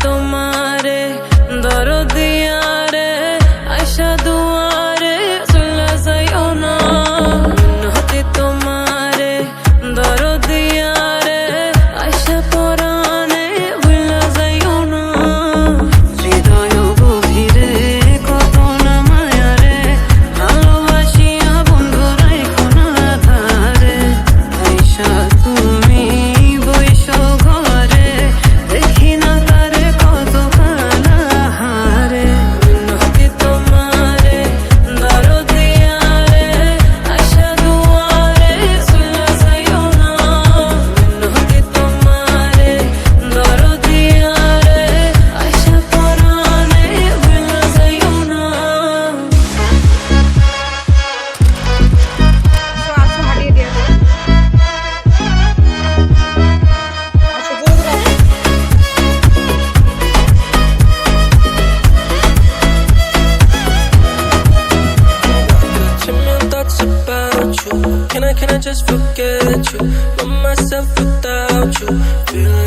তোমারে দরদিয়ারে আশা দুয়ারে চলে যাইও না মিনতি তোমারে দরদিয়ারে আশা পরানে ভুলে যাইও না হৃদয় গভীরে কত না মায়ারে ভালোবাসিয়া বন্ধু রাইখো না ধারে আইসা তুমি বইস ঘরে দেখি না তারে কত কানা হারে মিনতি তোমারে দরদিয়ারে আশা দুয়ারে চলে যাইও না মিনতি তোমারে দরদিয়ারে আশা পরানে ভুলে যাইও না আচ্ছা হারিয়ে দিয়ে আচ্ছা জোরে Too many thoughts about you. Can I just forget you? Love myself without you. Feel